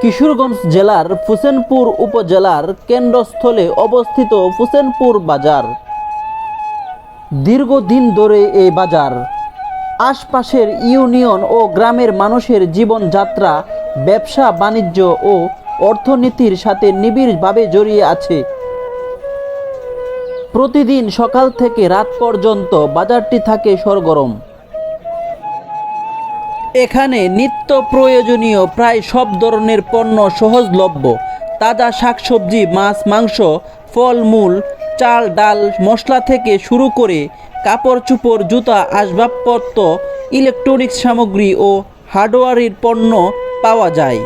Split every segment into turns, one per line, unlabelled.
কিশোরগঞ্জ জেলার ফুসেনপুর উপজেলার কেন্দ্রস্থলে অবস্থিত ফুসেনপুর বাজার। দীর্ঘদিন ধরে এই বাজার আশপাশের ইউনিয়ন ও গ্রামের মানুষের জীবনযাত্রা, ব্যবসা বাণিজ্য ও অর্থনীতির সাথে নিবিড়ভাবে জড়িয়ে আছে। প্রতিদিন সকাল থেকে রাত পর্যন্ত বাজারটি থাকে সরগরম। এখানে নিত্য প্রয়োজনীয় প্রায় সব ধরনের পণ্য সহজলভ্য। তাজা শাকসবজি, মাছ, মাংস, ফলমূল, চাল, ডাল, মশলা থেকে শুরু করে কাপড় চোপড়, জুতা, আসবাবপত্র, ইলেকট্রনিক্স সামগ্রী ও হার্ডওয়্যারের পণ্য পাওয়া যায়।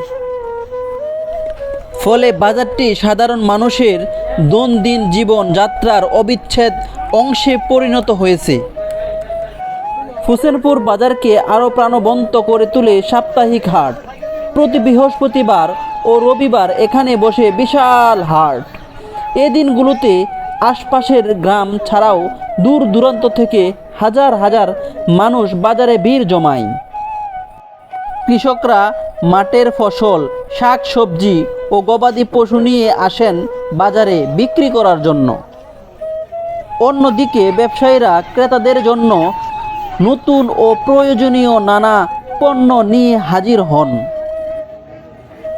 ফলে বাজারটি সাধারণ মানুষের দৈনন্দিন জীবন যাত্রার অবিচ্ছেদ্য অংশে পরিণত হয়েছে। ফুসেনপুর বাজারকে আরও প্রাণবন্ত করে তোলে সাপ্তাহিক হাট। প্রতি বৃহস্পতিবার ও রবিবার এখানে বসে বিশাল হাট। এ দিনগুলোতে আশপাশের গ্রাম ছাড়াও দূর দূরান্ত থেকে হাজার হাজার মানুষ বাজারে ভিড় জমায়। কৃষকরা মাঠের ফসল, শাক সবজি ও গবাদি পশু নিয়ে আসেন বাজারে বিক্রি করার জন্য। অন্যদিকে ব্যবসায়ীরা ক্রেতাদের জন্য নতুন ও প্রয়োজনীয় নানা পণ্য নিয়ে হাজির হন।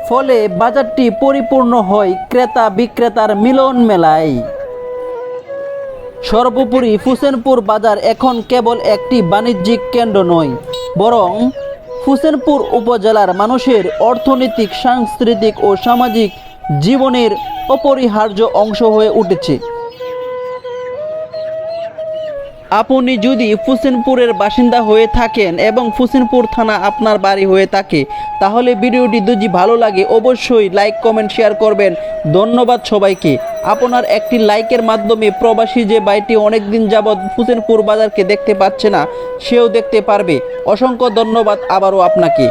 ফলে বাজারটি পরিপূর্ণ হয় ক্রেতা বিক্রেতার মিলন মেলায়। সর্বোপরি ফুসেনপুর বাজার এখন কেবল একটি বাণিজ্যিক কেন্দ্র নয়, বরং ফুসেনপুর উপজেলার মানুষের অর্থনৈতিক, সাংস্কৃতিক ও সামাজিক জীবনের অপরিহার্য অংশ হয়ে উঠেছে। আপনি যদি ফুসেনপুরের বাসিন্দা হয়ে থাকেন এবং ফুসেনপুর থানা আপনার বাড়ি হয়ে থাকে, তাহলে ভিডিওটি যদি ভালো লাগে অবশ্যই লাইক, কমেন্ট, শেয়ার করবেন। ধন্যবাদ সবাইকে। আপনার একটি লাইকের মাধ্যমে প্রবাসী যে ভাইটি অনেকদিন যাবৎ ফুসেনপুর বাজারকে দেখতে পাচ্ছে না, সেও দেখতে পারবে। অসংখ্য ধন্যবাদ আবারও আপনাকে।